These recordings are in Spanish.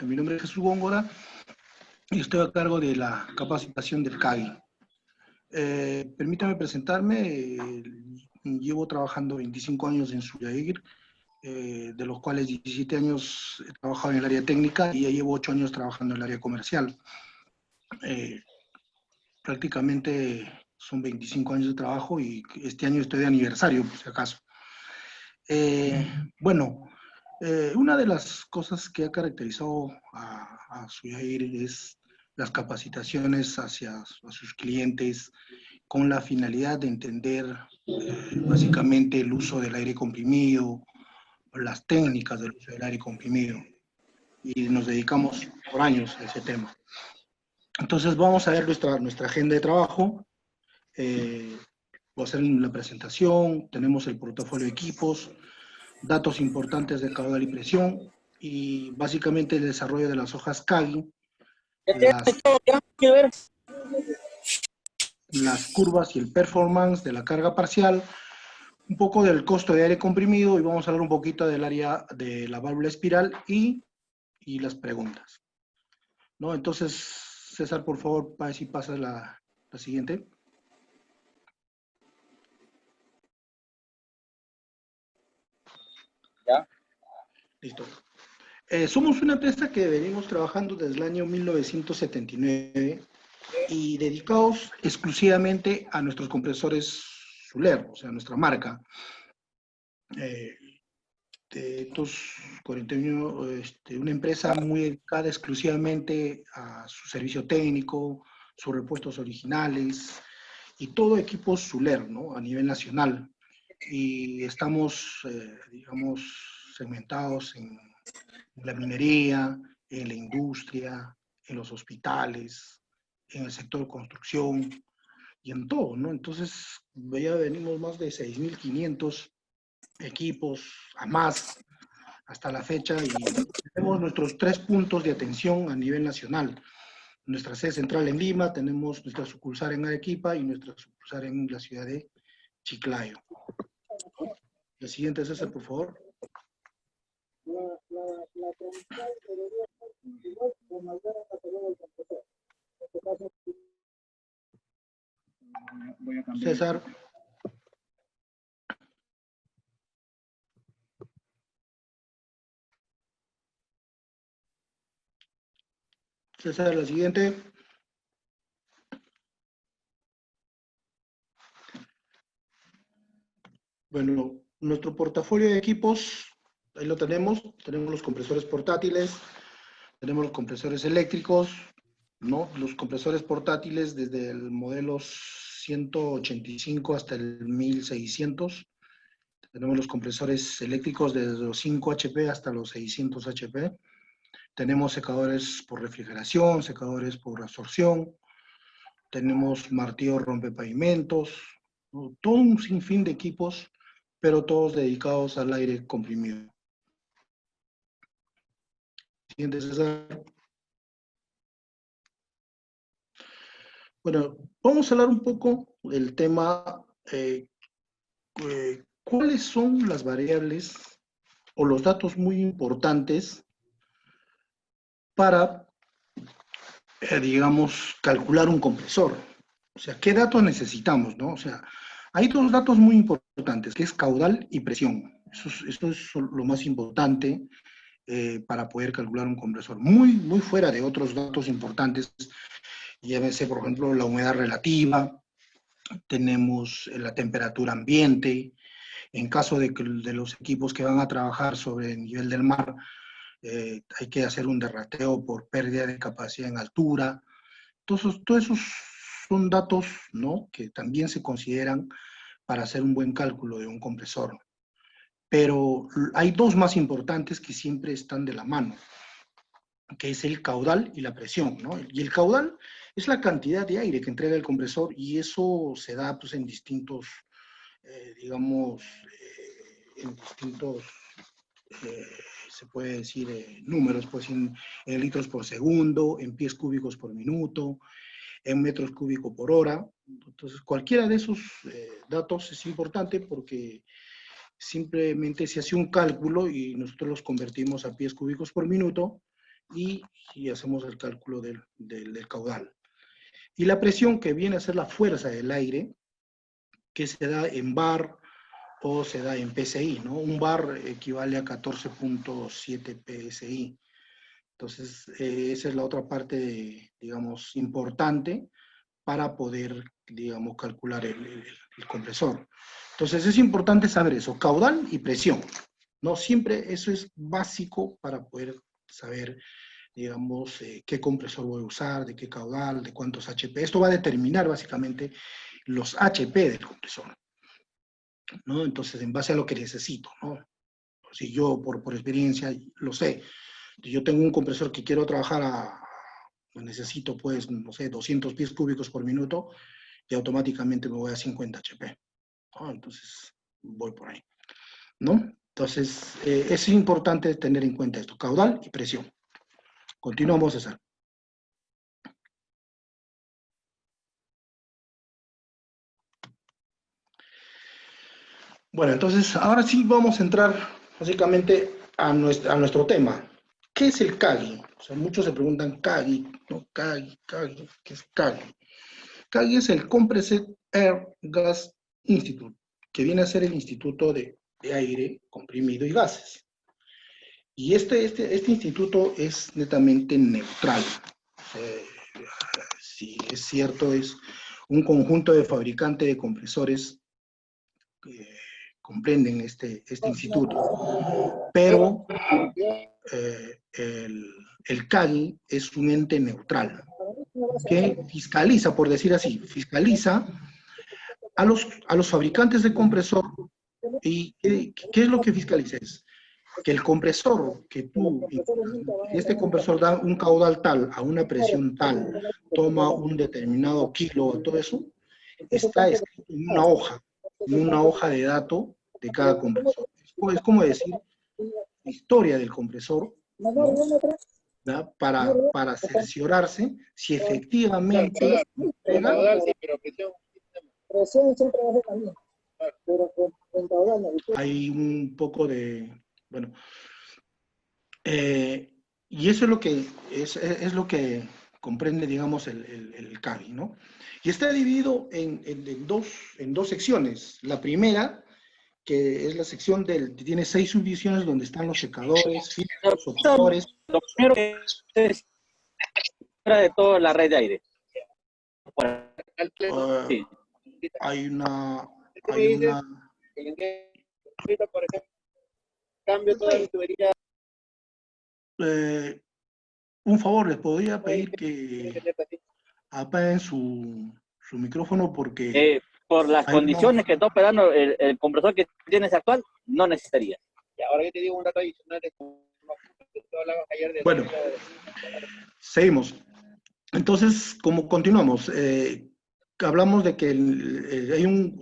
Mi nombre es Jesús Góngora y estoy a cargo de la capacitación del CAGI. Permítame presentarme. Llevo trabajando 25 años en Suyair, de los cuales 17 años he trabajado en el área técnica y ya llevo 8 años trabajando en el área comercial. Prácticamente son 25 años de trabajo y este año estoy de aniversario, por si acaso. Una de las cosas que ha caracterizado a Suyair es las capacitaciones hacia a sus clientes con la finalidad de entender básicamente el uso del aire comprimido, las técnicas del uso del aire comprimido, y nos dedicamos por años a ese tema. Entonces vamos a ver nuestra agenda de trabajo. Voy a hacer la presentación, tenemos el portafolio de equipos, datos importantes de caudal y presión, y básicamente el desarrollo de las hojas CAGI, las curvas y el performance de la carga parcial, un poco del costo de aire comprimido, y vamos a hablar un poquito del área de la válvula espiral y las preguntas, ¿no? Entonces, César, por favor, si pasas la siguiente. ¿Ya? Listo. Somos una empresa que venimos trabajando desde el año 1979 y dedicados exclusivamente a nuestros compresores Suler, o sea, nuestra marca. De estos 41, una empresa muy dedicada exclusivamente a su servicio técnico, sus repuestos originales y todo equipo Suler, ¿no? A nivel nacional. Y estamos, digamos, segmentados en la minería, en la industria, en los hospitales, en el sector construcción y en todo, ¿no? Entonces, ya venimos más de 6.500 equipos a más hasta la fecha, y tenemos nuestros 3 puntos de atención a nivel nacional. Nuestra sede central en Lima, tenemos nuestra sucursal en Arequipa y nuestra sucursal en la ciudad de Chiclayo. La siguiente, César, por favor. Voy a cambiar. César. César, la siguiente. Bueno, nuestro portafolio de equipos, ahí lo tenemos los compresores portátiles, tenemos los compresores eléctricos, ¿no? Los compresores portátiles desde el modelo 185 hasta el 1600. Tenemos los compresores eléctricos desde los 5 HP hasta los 600 HP. Tenemos secadores por refrigeración, secadores por absorción. Tenemos martillos rompepavimentos, ¿no? Todo un sinfín de equipos, pero todos dedicados al aire comprimido. Siguiente, César. Bueno, vamos a hablar un poco del tema, ¿cuáles son las variables o los datos muy importantes para, digamos, calcular un compresor? O sea, ¿qué datos necesitamos, no? O sea, hay dos datos muy importantes, que es caudal y presión. Eso es lo más importante para poder calcular un compresor. Muy fuera de otros datos importantes, llámese, por ejemplo, la humedad relativa, tenemos la temperatura ambiente. En caso de los equipos que van a trabajar sobre el nivel del mar, hay que hacer un derrateo por pérdida de capacidad en altura. Todos esos son datos, ¿no?, que también se consideran para hacer un buen cálculo de un compresor. Pero hay dos más importantes que siempre están de la mano, que es el caudal y la presión, ¿no? Y el caudal es la cantidad de aire que entrega el compresor, y eso se da, pues, en distintos, digamos, en distintos, se puede decir, números, pues en litros por segundo, en pies cúbicos por minuto, en metros cúbicos por hora. Entonces, cualquiera de esos datos es importante, porque simplemente se hace un cálculo y nosotros los convertimos a pies cúbicos por minuto, y hacemos el cálculo del caudal. Y la presión, que viene a ser la fuerza del aire, que se da en bar o se da en PSI, ¿no? Un bar equivale a 14.7 PSI. Entonces, esa es la otra parte, digamos, importante para poder, digamos, calcular el compresor. Entonces, es importante saber eso, caudal y presión, ¿no? Siempre eso es básico para poder saber, digamos, qué compresor voy a usar, de qué caudal, de cuántos HP. Esto va a determinar básicamente los HP del compresor, ¿no? Entonces, en base a lo que necesito, ¿no? Si yo, por experiencia, lo sé. Yo tengo un compresor que quiero trabajar necesito, pues, no sé, 200 pies cúbicos por minuto, y automáticamente me voy a 50 HP, ¿no? Entonces, voy por ahí, ¿no? Entonces, es importante tener en cuenta esto, caudal y presión. Continuamos, César. Bueno, entonces, ahora sí vamos a entrar básicamente a nuestro tema. ¿Qué es el CAGI? O sea, muchos se preguntan, CAGI, ¿no? CAGI, CAGI, ¿qué es CAGI? CAGI es el Compressed Air Gas Institute, que viene a ser el Instituto de Aire Comprimido y Gases. Y este instituto es netamente neutral. Eh, si es cierto, es un conjunto de fabricantes de compresores que comprenden este instituto, pero el CAGI es un ente neutral que fiscaliza, por decir así, fiscaliza a los fabricantes de compresor. ¿Y qué es lo que fiscaliza? Es que el compresor, que este compresor da un caudal tal, a una presión tal, toma un determinado kilo, todo eso, está escrito en una hoja de datos de cada compresor. Es como decir, la historia del compresor, ¿no? Para cerciorarse si efectivamente entrega. Hay un poco de, bueno, y eso es lo que comprende, digamos, el CAGI, ¿no? Y está dividido en dos secciones. La primera, que es la sección tiene 6 subdivisiones donde están los secadores, filtros, sopladores. Lo primero que es de toda la red de aire. Sí. Hay una Cambio toda la tubería. un favor, les podría pedir que apaguen su micrófono porque Por las condiciones que está operando el compresor que tienes actual, no necesitaría. Y ahora yo te digo un dato adicional de bueno, seguimos. Entonces, como continuamos, hablamos de que hay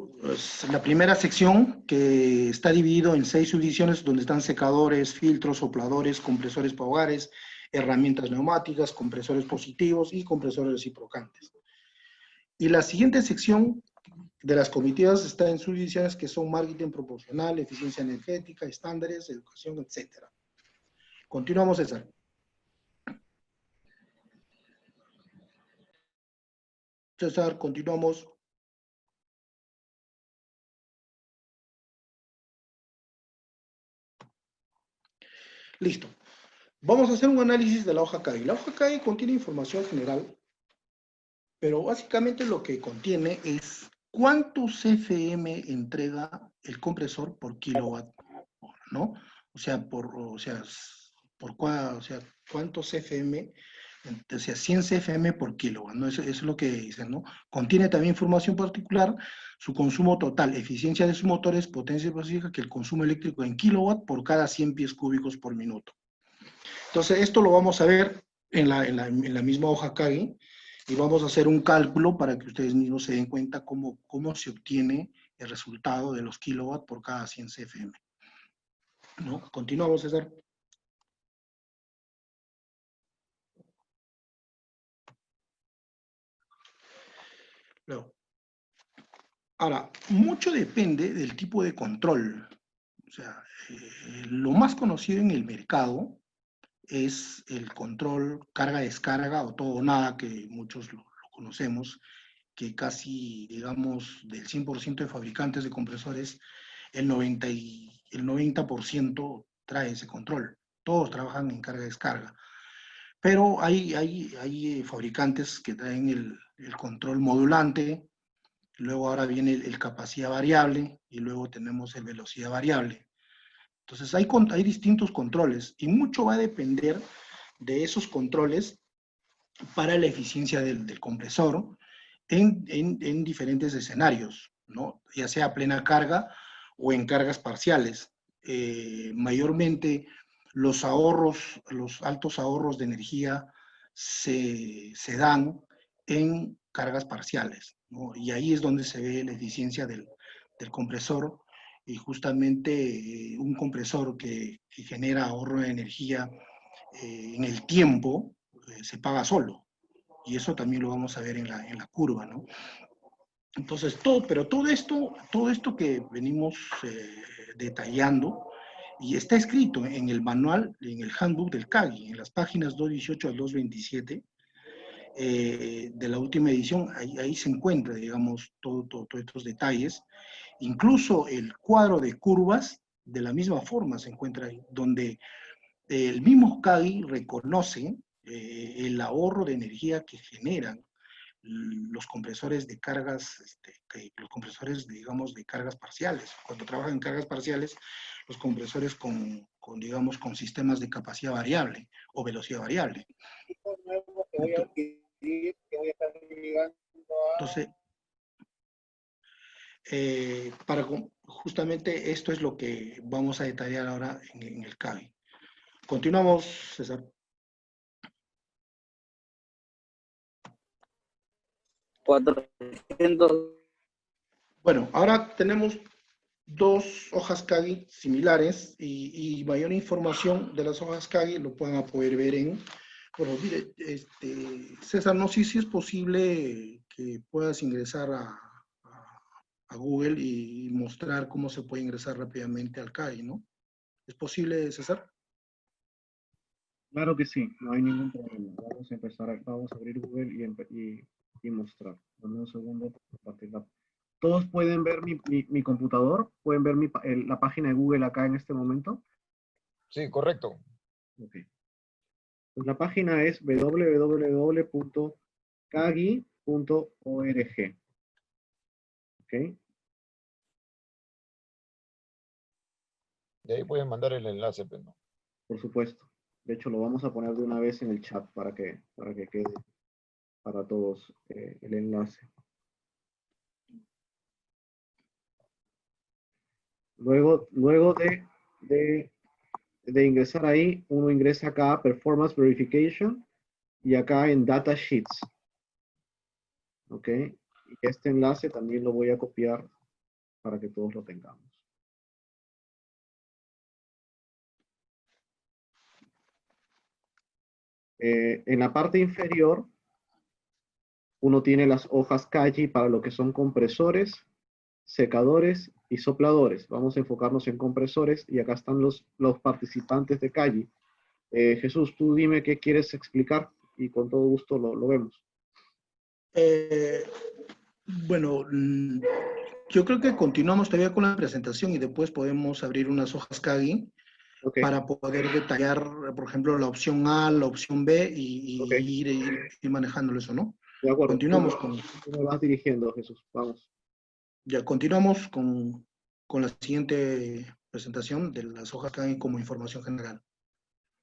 la primera sección que está dividido en 6 subdivisiones donde están secadores, filtros, sopladores, compresores para hogares, herramientas neumáticas, compresores positivos y compresores reciprocantes. Y la siguiente sección de las comitivas está en subdivisiones que son marketing proporcional, eficiencia energética, estándares, educación, etc. Continuamos, César. César, continuamos. Listo. Vamos a hacer un análisis de la hoja CAGI. La hoja CAGI contiene información general, pero básicamente lo que contiene es cuánto CFM entrega el compresor por kilowatt hora, ¿no? O sea, cuánto CFM, o sea, 100 CFM por kilowatt, ¿no? Eso es lo que dicen, ¿no? Contiene también información particular, su consumo total, eficiencia de sus motores, potencia específica, que el consumo eléctrico en kilowatt por cada 100 pies cúbicos por minuto. Entonces, esto lo vamos a ver en la misma hoja CAGI y vamos a hacer un cálculo para que ustedes mismos se den cuenta cómo se obtiene el resultado de los kilowatts por cada 100 CFM. ¿No? Continuamos, César. Luego. Ahora, mucho depende del tipo de control. O sea, lo más conocido en el mercado es el control carga-descarga o todo o nada, que muchos lo conocemos, que casi, digamos, del 100% de fabricantes de compresores, el 90% trae ese control. Todos trabajan en carga-descarga. Pero hay fabricantes que traen el control modulante, luego ahora viene el capacidad variable y luego tenemos el velocidad variable. Entonces hay distintos controles y mucho va a depender de esos controles para la eficiencia del compresor en diferentes escenarios, ¿no? Ya sea a plena carga o en cargas parciales. Mayormente los ahorros, los altos ahorros de energía se dan en cargas parciales, ¿no? Y ahí es donde se ve la eficiencia del compresor, y justamente un compresor que genera ahorro de energía en el tiempo se paga solo, y eso también lo vamos a ver en la curva, ¿no? Entonces, pero todo esto que venimos detallando, y está escrito en el manual, en el handbook del CAGI, en las páginas 218 al 227 de la última edición, ahí se encuentra, digamos, todos estos detalles. Incluso el cuadro de curvas, de la misma forma se encuentra ahí, donde el mismo CAGI reconoce el ahorro de energía que generan los compresores de cargas, los compresores, digamos, de cargas parciales. Cuando trabajan en cargas parciales, los compresores digamos, con sistemas de capacidad variable o velocidad variable. Entonces, justamente esto es lo que vamos a detallar ahora en el CABI. Continuamos, César. Bueno, ahora tenemos dos hojas CAGI similares y mayor información de las hojas CAGI lo pueden poder ver bueno, mire, César, no sé si es posible que puedas ingresar a Google y mostrar cómo se puede ingresar rápidamente al CAGI, ¿no? ¿Es posible, César? Claro que sí, no hay ningún problema. Vamos a abrir Google y mostrar. Dame un segundo para compartirla. ¿Todos pueden ver mi computador? ¿Pueden ver la página de Google acá en este momento? Sí, correcto. Ok. Pues la página es www.cagi.org. ¿Ok? De ahí pueden mandar el enlace, pero no. Por supuesto. De hecho, lo vamos a poner de una vez en el chat para que quede para todos el enlace. Luego de ingresar ahí, uno ingresa acá a Performance Verification y acá en Data Sheets. ¿Ok? Y este enlace también lo voy a copiar para que todos lo tengamos. En la parte inferior, uno tiene las hojas CAGI para lo que son compresores, secadores y sopladores. Vamos a enfocarnos en compresores y acá están los participantes de CAGI. Jesús, tú dime qué quieres explicar y con todo gusto lo vemos. Bueno, yo creo que continuamos todavía con la presentación y después podemos abrir unas hojas CAGI Okay. para poder detallar, por ejemplo, la opción A, la opción B y Okay. ir manejándolo eso, ¿no? De acuerdo. Continuamos tú me vas dirigiendo, Jesús. Vamos. Ya continuamos con la siguiente presentación de las hojas CAGI como información general.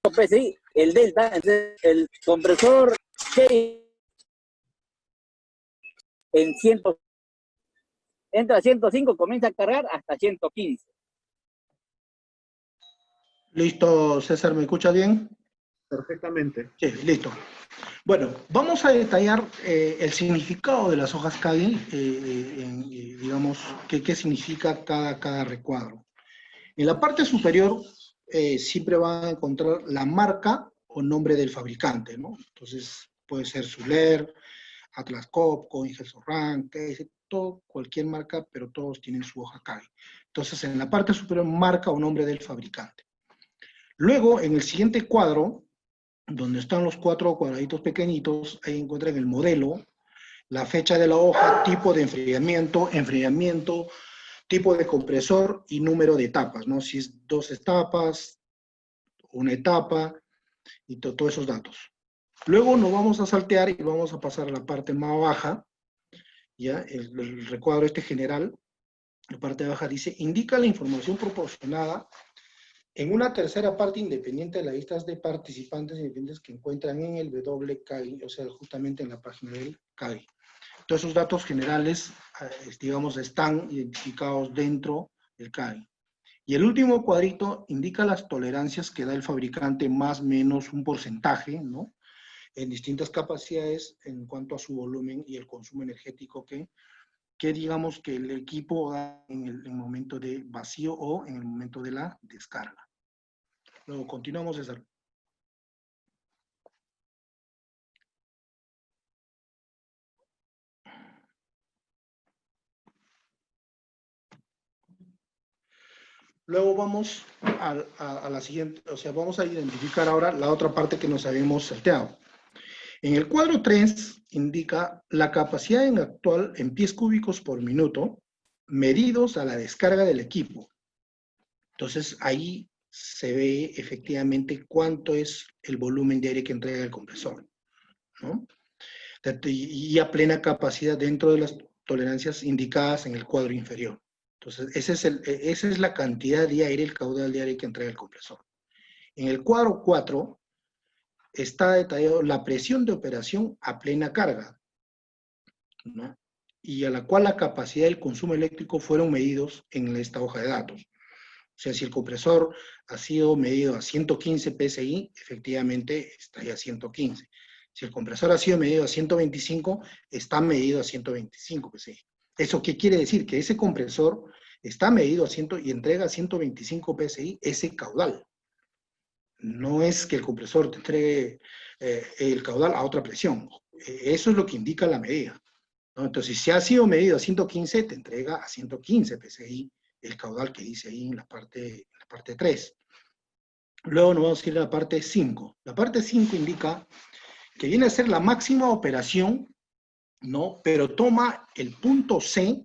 PSI, el delta, el compresor en 100, entra a 105, comienza a cargar hasta 115. Listo, César, ¿me escucha bien? Perfectamente. Sí, listo. Bueno, vamos a detallar el significado de las hojas CAGI, digamos, qué significa cada recuadro. En la parte superior siempre van a encontrar la marca o nombre del fabricante, ¿no? Entonces puede ser Suler, Atlas Copco, Ingelsorran, todo, cualquier marca, pero todos tienen su hoja CAGI. Entonces en la parte superior marca o nombre del fabricante. Luego, en el siguiente cuadro, donde están los 4 cuadraditos pequeñitos, ahí encuentran el modelo, la fecha de la hoja, tipo de enfriamiento, tipo de compresor y número de etapas, ¿no? Si es 2 etapas, una etapa y todos esos datos. Luego nos vamos a saltear y vamos a pasar a la parte más baja, ¿ya? El recuadro este general, la parte baja dice, indica la información proporcionada en una tercera parte independiente de las listas de participantes independientes que encuentran en el WCAG, o sea, justamente en la página del CAG. Todos esos datos generales, digamos, están identificados dentro del CAG. Y el último cuadrito indica las tolerancias que da el fabricante más o menos un porcentaje, ¿no? En distintas capacidades en cuanto a su volumen y el consumo energético que digamos que el equipo da en el momento de vacío o en el momento de la descarga. Luego continuamos, César. Luego vamos a la siguiente, o sea, vamos a identificar ahora la otra parte que nos habíamos salteado. En el cuadro 3 indica la capacidad en actual en pies cúbicos por minuto, medidos a la descarga del equipo. Entonces, ahí se ve efectivamente cuánto es el volumen de aire que entrega el compresor, ¿no? Y a plena capacidad dentro de las tolerancias indicadas en el cuadro inferior. Entonces, esa es la cantidad de aire, el caudal de aire que entrega el compresor. En el cuadro 4 está detallado la presión de operación a plena carga, ¿no? Y a la cual la capacidad y el consumo eléctrico fueron medidos en esta hoja de datos. O sea, si el compresor ha sido medido a 115 PSI, efectivamente estaría a 115. Si el compresor ha sido medido a 125, está medido a 125 PSI. ¿Eso qué quiere decir? Que ese compresor está medido a 100 y entrega a 125 PSI ese caudal. No es que el compresor te entregue el caudal a otra presión. Eso es lo que indica la medida, ¿no? Entonces, si ha sido medido a 115, te entrega a 115 PSI el caudal que dice ahí en la parte 3. Luego nos vamos a ir a la parte 5. La parte 5 indica que viene a ser la máxima operación, ¿no? Pero toma el punto C,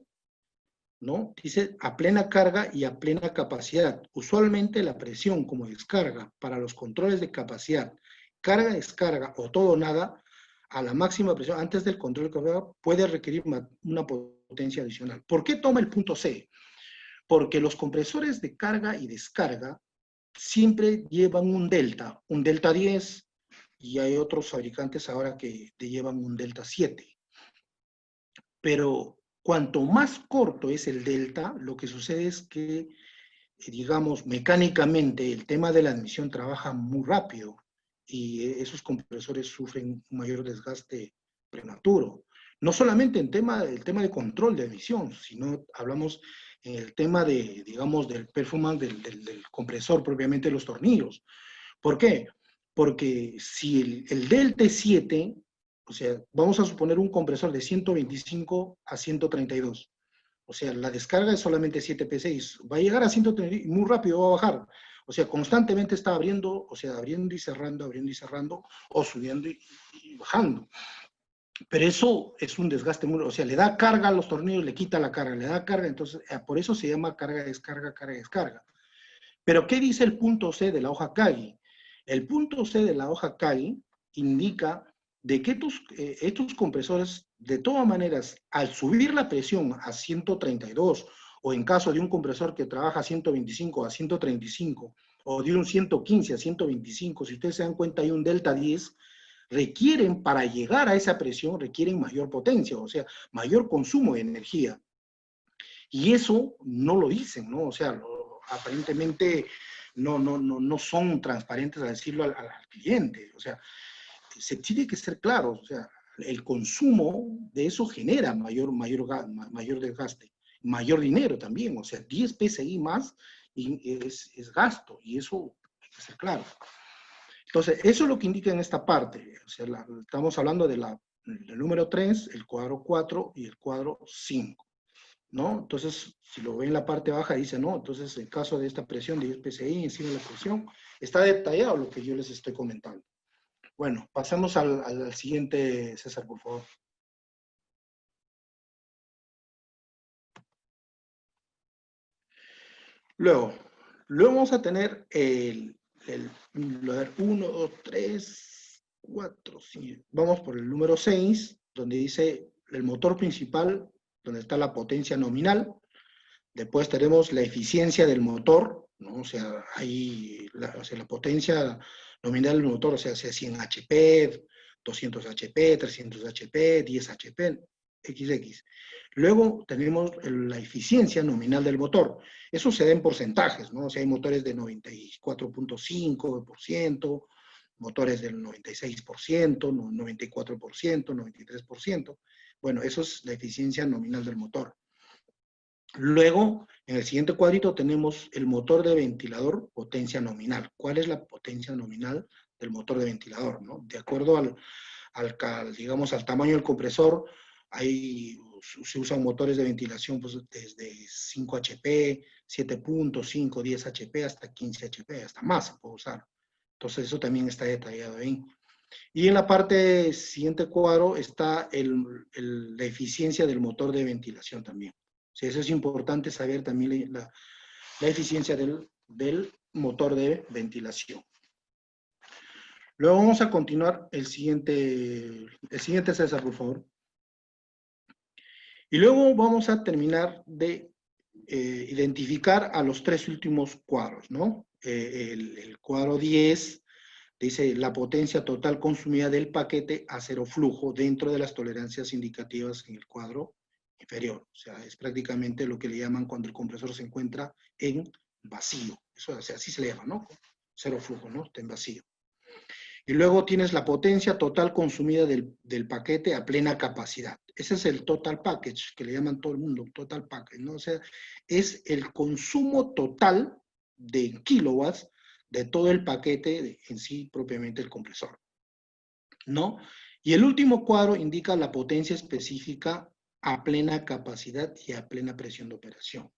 ¿no? Dice a plena carga y a plena capacidad. Usualmente la presión como descarga para los controles de capacidad, carga, descarga o todo o nada, a la máxima presión antes del control de carga puede requerir una potencia adicional. ¿Por qué toma el punto C? Porque los compresores de carga y descarga siempre llevan un delta 10, y hay otros fabricantes ahora que te llevan un delta 7. Pero cuanto más corto es el delta, lo que sucede es que, digamos, mecánicamente el tema de la admisión trabaja muy rápido y esos compresores sufren un mayor desgaste prematuro. No solamente en el tema de control de admisión, sino hablamos en el tema de, digamos, del performance del compresor, propiamente los tornillos. ¿Por qué? Porque si el delta es 7, o sea, vamos a suponer un compresor de 125 a 132. O sea, la descarga es solamente 7 PSI. Va a llegar a 132 y muy rápido va a bajar. O sea, constantemente está abriendo, o sea, abriendo y cerrando, o subiendo y bajando. Pero eso es un desgaste muy, o sea, le da carga a los tornillos, le quita la carga, le da carga, entonces, por eso se llama carga, descarga, carga, descarga. Pero, ¿qué dice el punto C de la hoja Kagi? El punto C de la hoja Kagi indica de que estos compresores, de todas maneras, al subir la presión a 132, o en caso de un compresor que trabaja a 125 a 135, o de un 115 a 125, si ustedes se dan cuenta hay un delta 10, requieren, para llegar a esa presión, requieren mayor potencia, o sea, mayor consumo de energía. Y eso no lo dicen, ¿no? O sea, aparentemente no son transparentes a decirlo al cliente. O sea, se tiene que ser claro, o sea, el consumo de eso genera mayor desgaste, mayor dinero también, o sea, 10 PSI más es gasto, y eso hay que ser claro. Entonces, eso es lo que indica en esta parte, o sea, estamos hablando del número 3, el cuadro 4 y el cuadro 5. ¿No? Entonces, si lo ven en la parte baja, dice, no, entonces en caso de esta presión de 10 PSI encima de la presión, está detallado lo que yo les estoy comentando. Bueno, pasemos al siguiente, César, por favor. Luego vamos a tener a ver, 1, 2, 3, 4, 5. Vamos por el número 6, donde dice el motor principal, donde está la potencia nominal. Después tenemos la eficiencia del motor, ¿no? O sea, ahí la potencia nominal del motor, o sea 100 HP, 200 HP, 300 HP, 10 HP, XX. Luego tenemos la eficiencia nominal del motor. Eso se da en porcentajes, ¿no? O sea, hay motores de 94.5%, motores del 96%, 94%, 93%. Bueno, eso es la eficiencia nominal del motor. Luego, en el siguiente cuadrito tenemos el motor de ventilador, potencia nominal. ¿Cuál es la potencia nominal del motor de ventilador, ¿no? De acuerdo digamos, al tamaño del compresor, se usan motores de ventilación pues, desde 5 HP, 7.5, 10 HP, hasta 15 HP, hasta más se puede usar. Entonces, eso también está detallado ahí. Y en la parte siguiente cuadro está la eficiencia del motor de ventilación también. O sea, eso es importante saber también la eficiencia del motor de ventilación. Luego vamos a continuar el siguiente César, por favor. Y luego vamos a terminar de identificar a los tres últimos cuadros, ¿no? El cuadro 10 dice la potencia total consumida del paquete a cero flujo dentro de las tolerancias indicativas en el cuadro inferior. O sea, es prácticamente lo que le llaman cuando el compresor se encuentra en vacío. Eso, o sea, así se le llama, ¿no? Cero flujo, ¿no? Está en vacío. Y luego tienes la potencia total consumida del paquete a plena capacidad. Ese es el total package, que le llaman todo el mundo, total package, ¿no? O sea, es el consumo total de kilowatts de todo el paquete en sí, propiamente el compresor, ¿no? Y el último cuadro indica la potencia específica a plena capacidad y a plena presión de operación.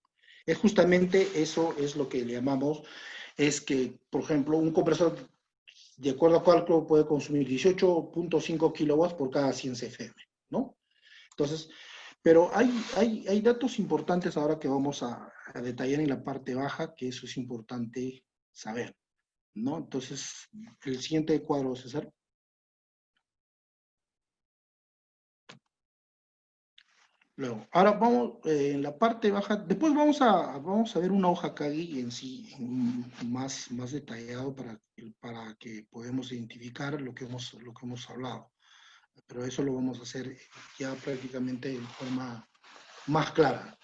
Es justamente eso es lo que le llamamos, es que, por ejemplo, un compresor, de acuerdo a cálculo, puede consumir 18.5 kilowatts por cada 100 CFM, ¿no? Entonces, pero hay datos importantes ahora que vamos a detallar en la parte baja, que eso es importante saber, ¿no? Entonces, el siguiente cuadro, César. Luego, ahora vamos en la parte baja, después vamos a ver una hoja Kaggle en sí, más detallado para que podamos identificar lo que hemos hablado. Pero eso lo vamos a hacer ya prácticamente de forma más clara.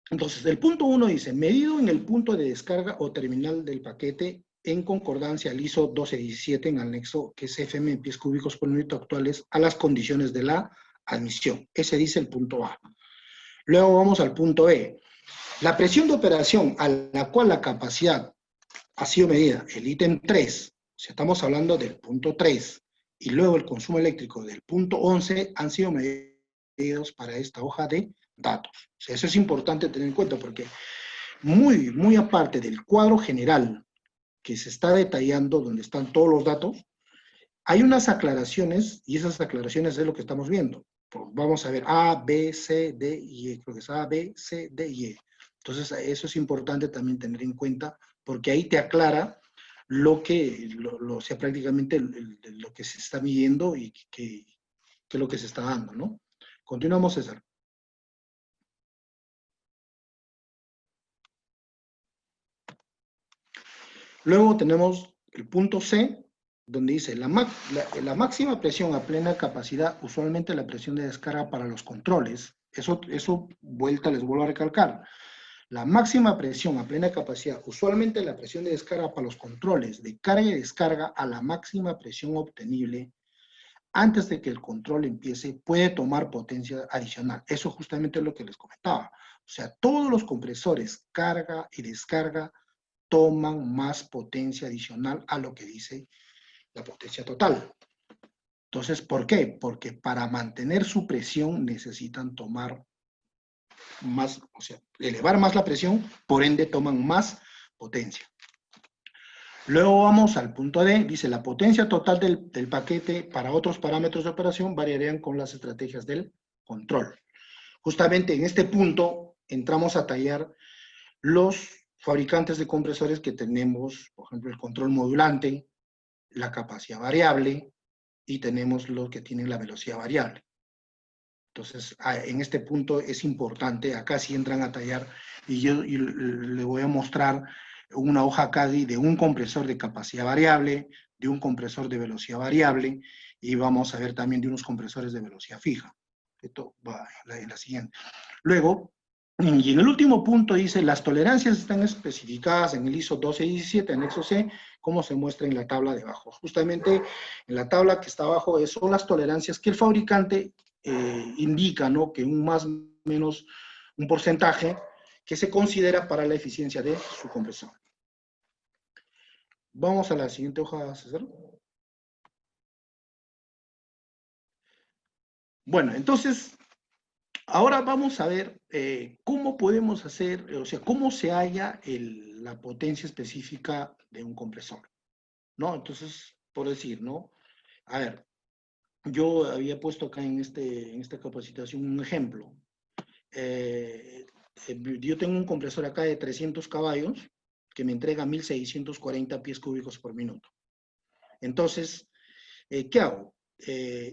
Entonces, el punto 1 dice, medido en el punto de descarga o terminal del paquete en concordancia al ISO 1217 en anexo, que es FM en pies cúbicos por minuto actuales, a las condiciones de la admisión. Ese dice el punto A. Luego vamos al punto B. La presión de operación a la cual la capacidad ha sido medida, el ítem 3, o sea, estamos hablando del punto 3, y luego el consumo eléctrico del punto 11 han sido medidos para esta hoja de datos. O sea, eso es importante tener en cuenta porque muy aparte del cuadro general que se está detallando, donde están todos los datos, hay unas aclaraciones, y esas aclaraciones es lo que estamos viendo. Vamos a ver A, B, C, D y E. Creo que es A, B, C, D y E. Entonces, eso es importante también tener en cuenta, porque ahí te aclara lo que, o sea, prácticamente lo que se está midiendo y que es lo que se está dando, ¿no? Continuamos, César. Luego tenemos el punto C, donde dice la máxima presión a plena capacidad, usualmente la presión de descarga para los controles. Eso les vuelvo a recalcar. La máxima presión a plena capacidad, usualmente la presión de descarga para los controles de carga y descarga a la máxima presión obtenible antes de que el control empiece, puede tomar potencia adicional. Eso justamente es lo que les comentaba. O sea, todos los compresores, carga y descarga, toman más potencia adicional a lo que dice la potencia total. Entonces, ¿por qué? Porque para mantener su presión necesitan tomar más, o sea, elevar más la presión, por ende toman más potencia. Luego vamos al punto D, dice la potencia total del paquete para otros parámetros de operación variarían con las estrategias del control. Justamente en este punto entramos a tallar los fabricantes de compresores que tenemos, por ejemplo, el control modulante, la capacidad variable y tenemos los que tienen la velocidad variable. Entonces, en este punto es importante, acá sí entran a tallar y yo le voy a mostrar una hoja CADI de un compresor de capacidad variable, de un compresor de velocidad variable y vamos a ver también de unos compresores de velocidad fija. Esto va en la siguiente. Luego, y en el último punto dice, las tolerancias están especificadas en el ISO 1217, anexo C, como se muestra en la tabla de abajo. Justamente en la tabla que está abajo son las tolerancias que el fabricante indica, ¿no? Que un más o menos un porcentaje que se considera para la eficiencia de su compresor. Vamos a la siguiente hoja, César. Bueno, entonces, ahora vamos a ver cómo podemos hacer, o sea, cómo se halla la potencia específica de un compresor, ¿no? Entonces, por decir, ¿no? A ver, yo había puesto acá en esta capacitación un ejemplo. Yo tengo un compresor acá de 300 caballos que me entrega 1640 pies cúbicos por minuto. Entonces, ¿qué hago?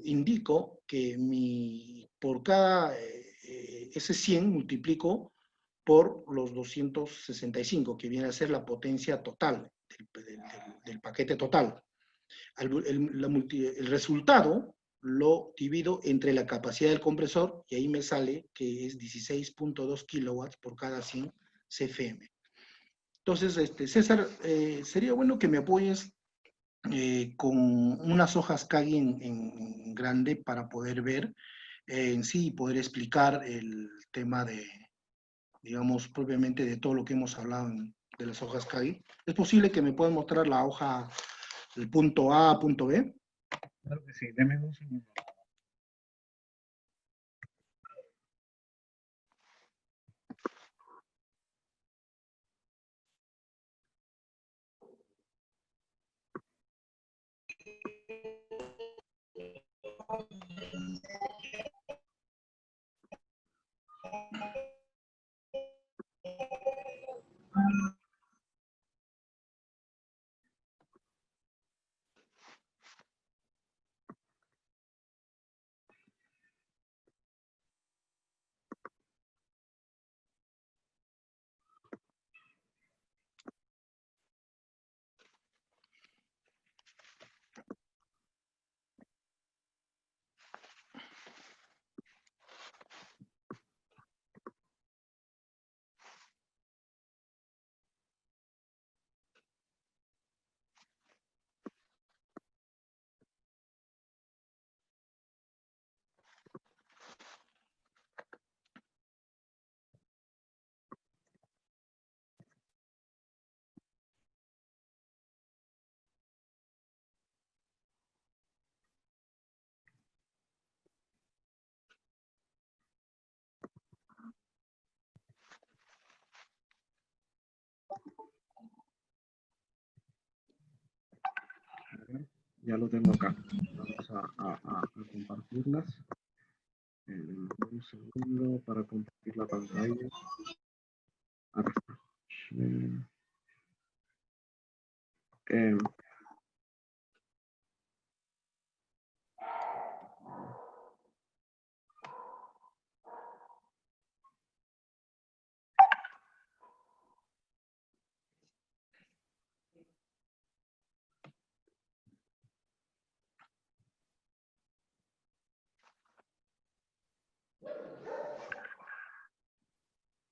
Indico que por cada ese 100 multiplico por los 265, que viene a ser la potencia total del paquete total. El resultado lo divido entre la capacidad del compresor y ahí me sale que es 16.2 kilowatts por cada 100 CFM. Entonces, César, sería bueno que me apoyes con unas hojas CAGI en grande para poder ver en sí y poder explicar el tema de, digamos, propiamente de todo lo que hemos hablado de las hojas CAGI. ¿Es posible que me puedan mostrar la hoja, el punto A, punto B? Claro que sí, deme un segundo. Ya lo tengo acá. Vamos a compartirlas. Un segundo para compartir la pantalla. Acá está. Eh,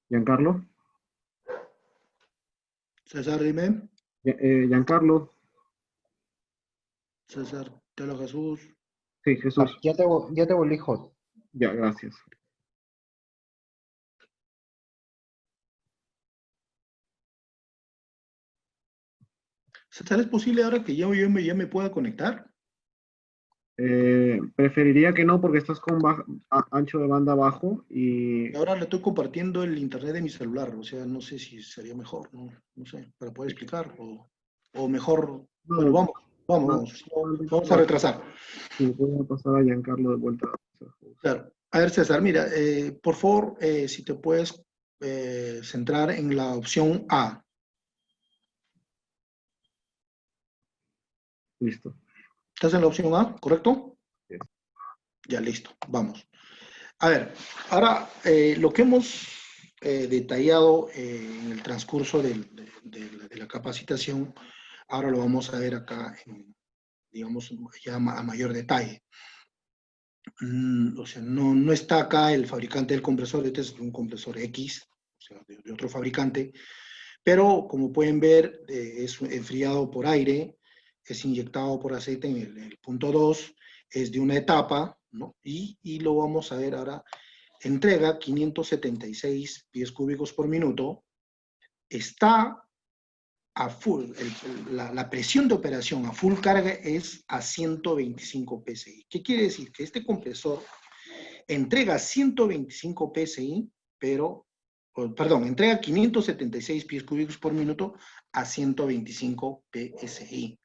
Giancarlo. César, dime. Giancarlo. César, te lo Jesús. Sí, Jesús. Ya te volví hot. Ya, gracias. César, ¿es posible ahora que ya me pueda conectar? Preferiría que no porque estás con ancho de banda bajo y Ahora le estoy compartiendo el internet de mi celular, o sea, no sé si sería mejor, no sé, para poder explicar. O mejor, No, bueno, vamos a retrasar. Sí, voy a pasar a Giancarlo de vuelta. Claro. A ver, César, mira, por favor, si te puedes centrar en la opción A. Listo. ¿Estás en la opción A, correcto? Yes. Ya, listo, vamos. A ver, ahora lo que hemos detallado en el transcurso de la capacitación, ahora lo vamos a ver acá, digamos, ya a mayor detalle. O sea, no está acá el fabricante del compresor, este es un compresor X, o sea, de otro fabricante, pero como pueden ver, es enfriado por aire, es inyectado por aceite en el punto 2, es de una etapa, ¿no? Y lo vamos a ver ahora. Entrega 576 pies cúbicos por minuto, está a full, la presión de operación a full carga es a 125 psi. ¿Qué quiere decir? Que este compresor entrega 125 psi, entrega 576 pies cúbicos por minuto a 125 psi.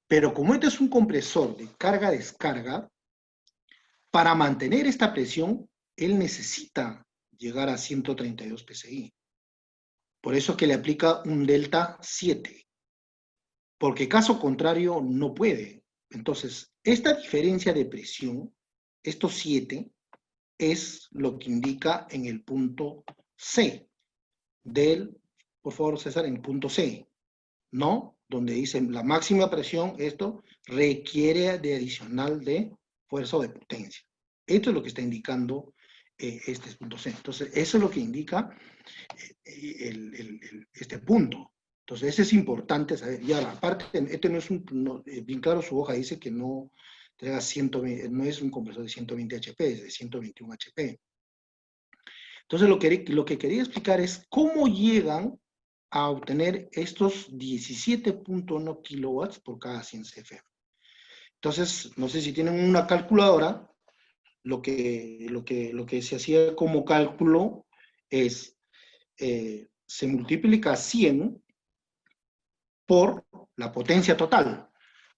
Pero como este es un compresor de carga-descarga, para mantener esta presión, él necesita llegar a 132 psi. Por eso que le aplica un delta 7. Porque caso contrario no puede. Entonces, esta diferencia de presión, estos 7, es lo que indica en el punto C por favor César, en el punto C, ¿no? Donde dice la máxima presión, esto requiere de adicional de fuerza o de potencia. Esto es lo que está indicando este punto C. Entonces, eso es lo que indica este punto. Entonces, eso es importante saber. Y ahora, aparte, este no es bien claro, su hoja dice que no entrega 120, no es un compresor de 120 HP, es de 121 HP. Entonces, lo que quería explicar es cómo llegan a obtener estos 17.1 kilowatts por cada 100 CFM. Entonces, no sé si tienen una calculadora, lo que se hacía como cálculo es, se multiplica 100 por la potencia total.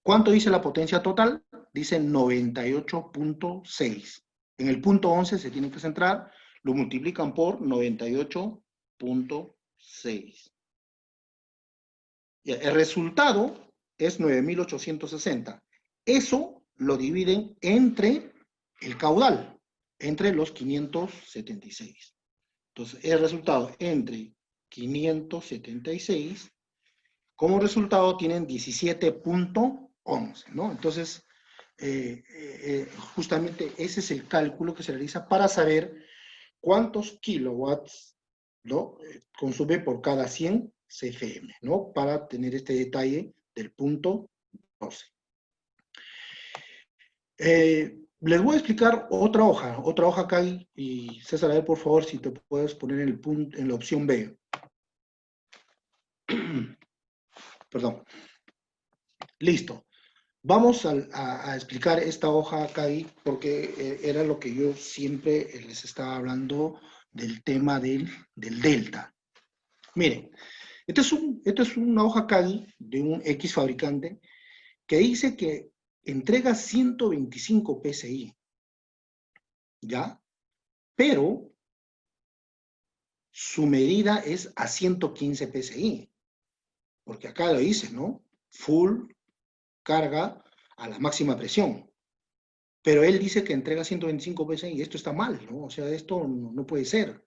¿Cuánto dice la potencia total? Dice 98.6. En el punto 11 se tiene que centrar, lo multiplican por 98.6. El resultado es 9.860. Eso lo dividen entre el caudal, entre los 576. Entonces, el resultado entre 576, como resultado tienen 17.11, ¿no? Entonces, justamente ese es el cálculo que se realiza para saber cuántos kilowatts, ¿no?, consume por cada 100 CFM, ¿no? Para tener este detalle del punto 12. Les voy a explicar otra hoja acá, y César, a ver, por favor, si te puedes poner en la opción B. Perdón. Listo. Vamos a explicar esta hoja acá, porque era lo que yo siempre les estaba hablando del tema del delta. Miren, esta es una hoja CADI de un X fabricante que dice que entrega 125 PSI, ¿ya? Pero su medida es a 115 PSI, porque acá lo dice, ¿no? Full carga a la máxima presión. Pero él dice que entrega 125 PSI y esto está mal, ¿no? O sea, esto no puede ser.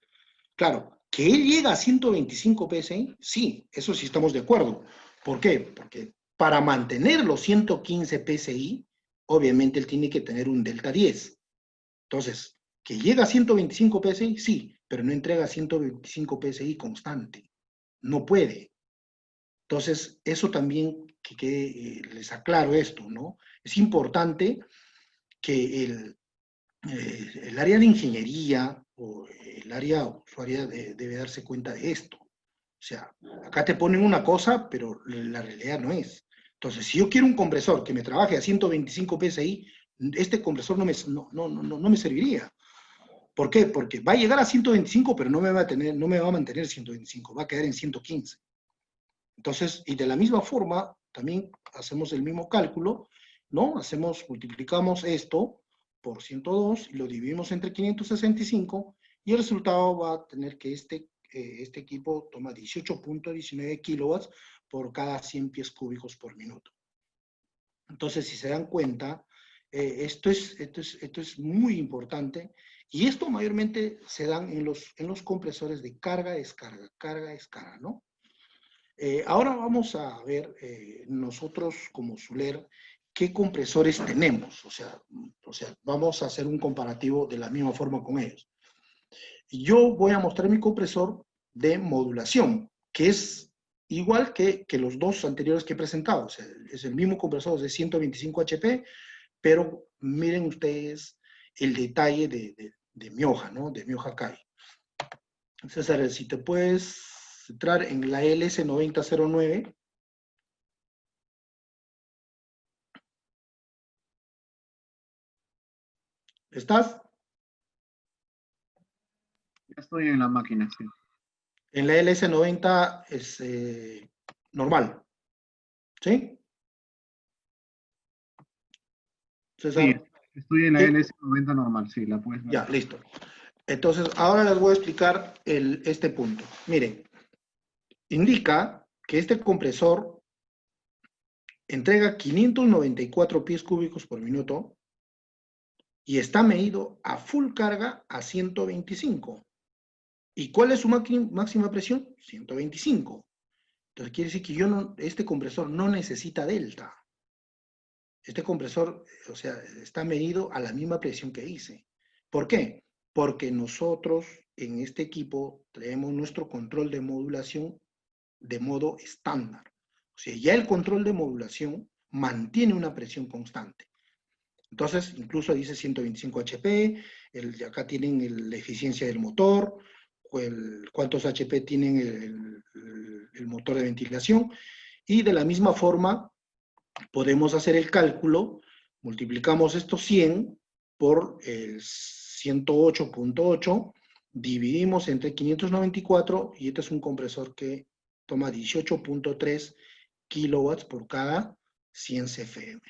Claro, que él llega a 125 PSI, sí, eso sí estamos de acuerdo. ¿Por qué? Porque para mantener los 115 PSI, obviamente él tiene que tener un delta 10. Entonces, que llega a 125 PSI, sí, pero no entrega 125 PSI constante. No puede. Entonces, eso también que les aclaro esto, ¿no? Es importante que el área de ingeniería o el área usuaria debe darse cuenta de esto. O sea, acá te ponen una cosa, pero la realidad no es. Entonces, si yo quiero un compresor que me trabaje a 125 PSI, este compresor no me serviría. ¿Por qué? Porque va a llegar a 125, pero no me va a mantener 125, va a quedar en 115. Entonces, y de la misma forma, también hacemos el mismo cálculo, ¿no? Multiplicamos esto por 102 y lo dividimos entre 565 y el resultado va a tener que este equipo toma 18.19 kilowatts por cada 100 pies cúbicos por minuto. Entonces, si se dan cuenta, esto es muy importante y esto mayormente se dan en los compresores de carga-descarga, ¿no? Ahora vamos a ver nosotros como Zuler qué compresores tenemos, o sea, vamos a hacer un comparativo de la misma forma con ellos. Yo voy a mostrar mi compresor de modulación, que es igual que los dos anteriores que he presentado, o sea, es el mismo compresor de 125 HP, pero miren ustedes el detalle de mi hoja, ¿no? De mi hoja CAI. César, si te puedes entrar en la LS9009. ¿Estás? Ya estoy en la máquina, sí. En la LS90 es normal. ¿Sí? Sí, César. estoy en la ¿Sí? LS90 normal, sí, la puedes ver. Ya, listo. Entonces, ahora les voy a explicar este punto. Miren, indica que este compresor entrega 594 pies cúbicos por minuto y está medido a full carga a 125. ¿Y cuál es su máxima presión? 125. Entonces quiere decir que este compresor no necesita delta. Este compresor, o sea, está medido a la misma presión que hice. ¿Por qué? Porque nosotros en este equipo traemos nuestro control de modulación de modo estándar. O sea, ya el control de modulación mantiene una presión constante. Entonces, incluso dice 125 HP, acá tienen la eficiencia del motor, cuántos HP tienen el motor de ventilación, y de la misma forma podemos hacer el cálculo, multiplicamos estos 100 por el 108.8, dividimos entre 594, y este es un compresor que toma 18.3 kilowatts por cada 100 CFM.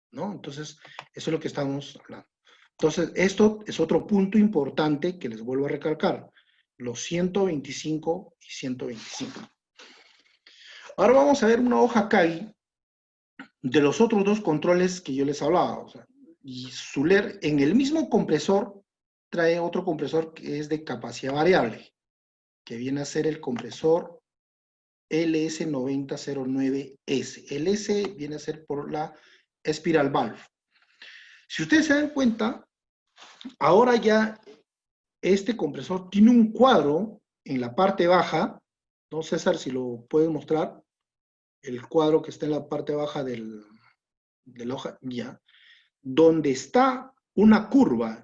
¿No? Entonces, eso es lo que estamos hablando. Entonces, esto es otro punto importante que les vuelvo a recalcar, los 125 y 125. Ahora vamos a ver una hoja CAI de los otros dos controles que yo les hablaba. O sea, y Zuler en el mismo compresor trae otro compresor que es de capacidad variable, que viene a ser el compresor LS9009S. El S viene a ser por la Spiral Valve. Si ustedes se dan cuenta, ahora ya este compresor tiene un cuadro en la parte baja, ¿no, César? Si lo puedes mostrar, el cuadro que está en la parte baja de la hoja, ya, donde está una curva,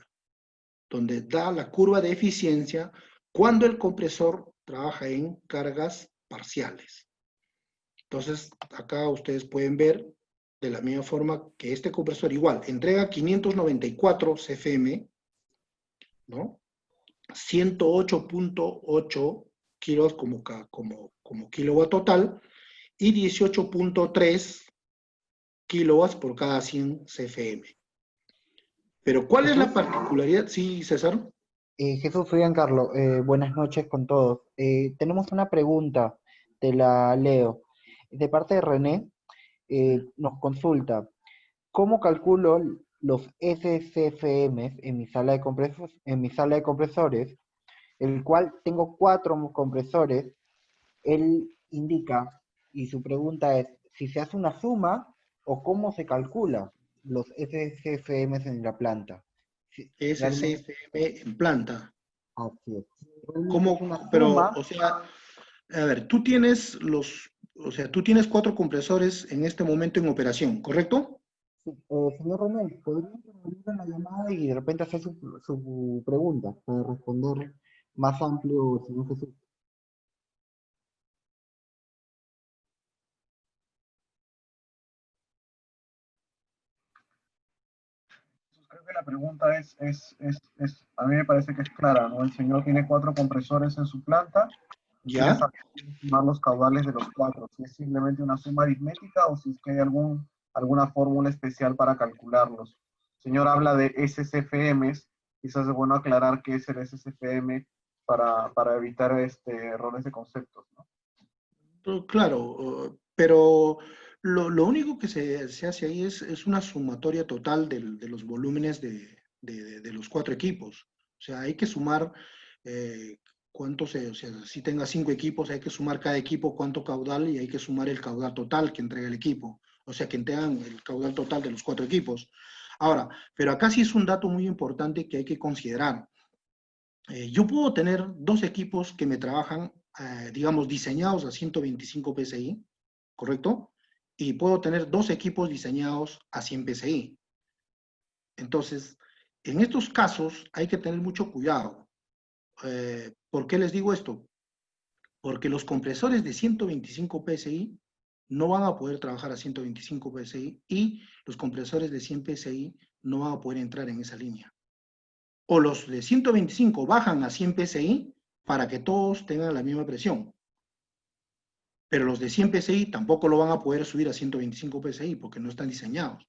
donde da la curva de eficiencia cuando el compresor trabaja en cargas parciales. Entonces, acá ustedes pueden ver de la misma forma que este compresor igual entrega 594 CFM, ¿no? 108.8 kilos como kilowatt total y 18.3 kilowatts por cada 100 CFM. Pero ¿cuál es la particularidad? Sí, César. Jesús Giancarlo, buenas noches con todos. Tenemos una pregunta, te la leo. De parte de René, nos consulta, ¿cómo calculo los SCFM en mi sala de compresores, el cual tengo 4 compresores? Él indica, y su pregunta es, si se hace una suma o cómo se calcula los SCFM en la planta. Si realmente, SCFM en planta. así es. Realmente es ¿Cómo? una Pero, suma. o sea, a ver, tú tienes tú tienes 4 compresores en este momento en operación, ¿correcto? Sí, señor René, ¿podría intervenir en la llamada y de repente hacer su pregunta para responder más amplio, señor Jesús? Creo que la pregunta a mí me parece que es clara, ¿no? El señor tiene 4 compresores en su planta Quiere ¿Ya? saber cómo sumar los caudales de los cuatro, si es simplemente una suma aritmética o si es que hay alguna fórmula especial para calcularlos. El señor habla de SCFMs, quizás es bueno aclarar qué es el SCFM para evitar errores de conceptos, ¿no? Claro, pero lo único que se hace ahí es una sumatoria total de los volúmenes de los cuatro equipos. O sea, hay que sumar o sea, si tenga 5 equipos, hay que sumar cada equipo cuánto caudal y hay que sumar el caudal total que entrega el equipo. O sea, que entregan el caudal total de los 4 equipos. Ahora, pero acá sí es un dato muy importante que hay que considerar. Yo puedo tener 2 equipos que me trabajan, digamos, diseñados a 125 PSI, ¿correcto? Y puedo tener 2 equipos diseñados a 100 PSI. Entonces, en estos casos hay que tener mucho cuidado. ¿Por qué les digo esto? Porque los compresores de 125 PSI no van a poder trabajar a 125 PSI y los compresores de 100 PSI no van a poder entrar en esa línea. O los de 125 bajan a 100 PSI para que todos tengan la misma presión. Pero los de 100 PSI tampoco lo van a poder subir a 125 PSI porque no están diseñados.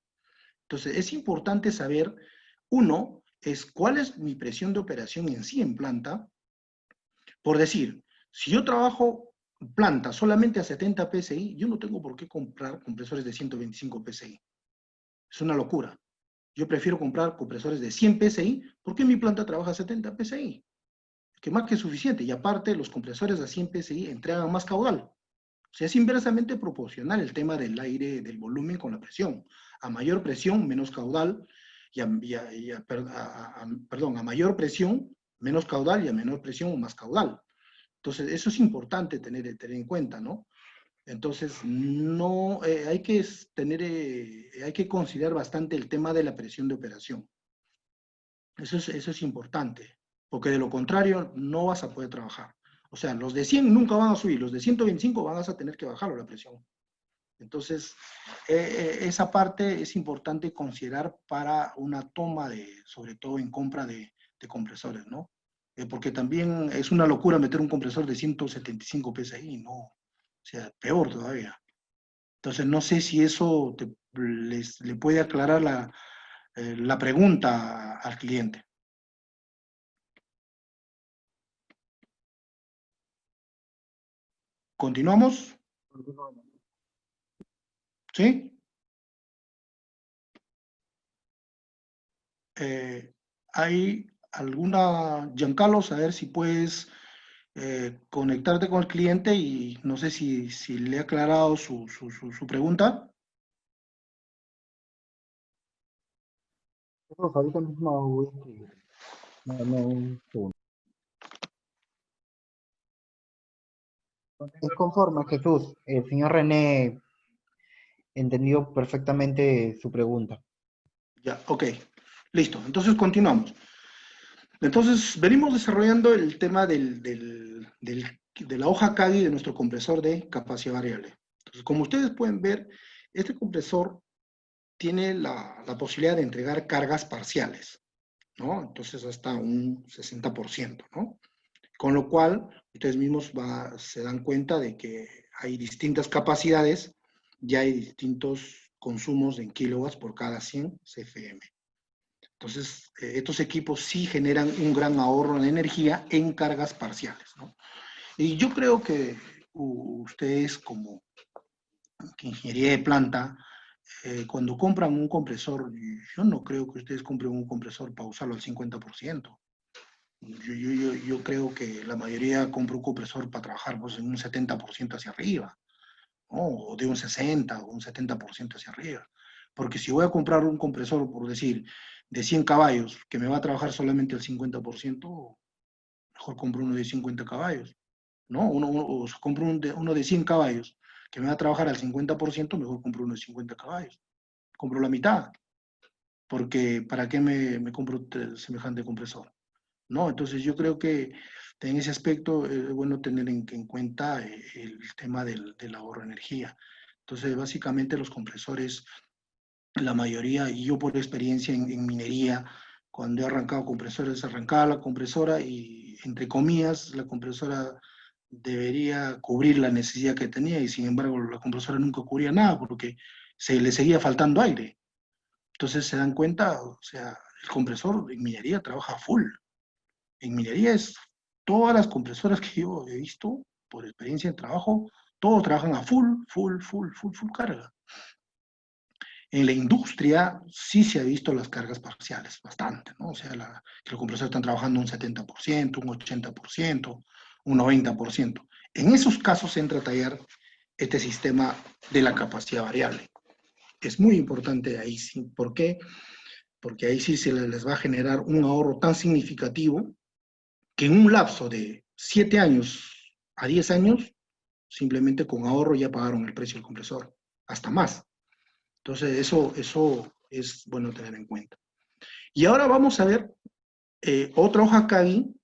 Entonces, es importante saber, uno, es cuál es mi presión de operación en sí en planta. Por decir, si yo trabajo planta solamente a 70 PSI, yo no tengo por qué comprar compresores de 125 PSI. Es una locura. Yo prefiero comprar compresores de 100 PSI porque mi planta trabaja a 70 PSI. Que más que suficiente. Y aparte, los compresores a 100 PSI entregan más caudal. O sea, es inversamente proporcional el tema del aire, del volumen con la presión. A mayor presión, menos caudal, perdón, a mayor presión, menos caudal, y a menor presión, más caudal. Entonces, eso es importante tener en cuenta, ¿no? Entonces, no, hay que considerar bastante el tema de la presión de operación. Eso es importante, porque de lo contrario no vas a poder trabajar. O sea, los de 100 nunca van a subir, los de 125 vas a tener que bajarlo la presión. Entonces, esa parte es importante considerar para una toma sobre todo en compra de compresores, ¿no? Porque también es una locura meter un compresor de 175 PSI, ¿no? O sea, peor todavía. Entonces, no sé si eso le puede aclarar la pregunta al cliente. ¿Continuamos? ¿Sí? ¿Hay alguna, Giancarlo, a ver si puedes conectarte con el cliente y no sé si le he aclarado su pregunta? Ahorita mismo voy a escribir. Dame un segundo. Es conforme, Jesús. El señor René entendió perfectamente su pregunta. Ya, ok. Listo. Entonces continuamos. Entonces, venimos desarrollando el tema de la hoja CAGI de nuestro compresor de capacidad variable. Entonces, como ustedes pueden ver, este compresor tiene la posibilidad de entregar cargas parciales, ¿no? Entonces, hasta un 60%, ¿no? Con lo cual, ustedes mismos se dan cuenta de que hay distintas capacidades y hay distintos consumos en kilowatts por cada 100 CFM. Entonces, estos equipos sí generan un gran ahorro en energía en cargas parciales, ¿no? Y yo creo que ustedes como ingeniería de planta, cuando compran un compresor, yo no creo que ustedes compren un compresor para usarlo al 50%. Yo creo que la mayoría compra un compresor para trabajar pues, en un 70% hacia arriba, ¿no? O de un 60 o un 70% hacia arriba. Porque si voy a comprar un compresor, por decir, de 100 caballos, que me va a trabajar solamente el 50%, mejor compro uno de 50 caballos, ¿no? O compro uno de 100 caballos, que me va a trabajar al 50%, mejor compro uno de 50 caballos. Compro la mitad, porque ¿para qué me compro semejante compresor? ¿No? Entonces yo creo que en ese aspecto es bueno tener en cuenta el tema del ahorro de energía. Entonces, básicamente los compresores, la mayoría, y yo por experiencia en minería, cuando he arrancado compresores, arrancaba la compresora y, entre comillas, la compresora debería cubrir la necesidad que tenía y sin embargo la compresora nunca cubría nada porque se le seguía faltando aire. Entonces se dan cuenta, o sea, el compresor en minería trabaja full. En minería es todas las compresoras que yo he visto por experiencia de trabajo, todos trabajan a full carga. En la industria sí se ha visto las cargas parciales, bastante, ¿no? O sea, que los compresores están trabajando un 70%, un 80%, un 90%. En esos casos entra a tallar este sistema de la capacidad variable. Es muy importante ahí sí. ¿Por qué? Porque ahí sí se les va a generar un ahorro tan significativo que en un lapso de 7 años a 10 años, simplemente con ahorro ya pagaron el precio del compresor, hasta más. Entonces, eso es bueno tener en cuenta. Y ahora vamos a ver otra hoja Kagi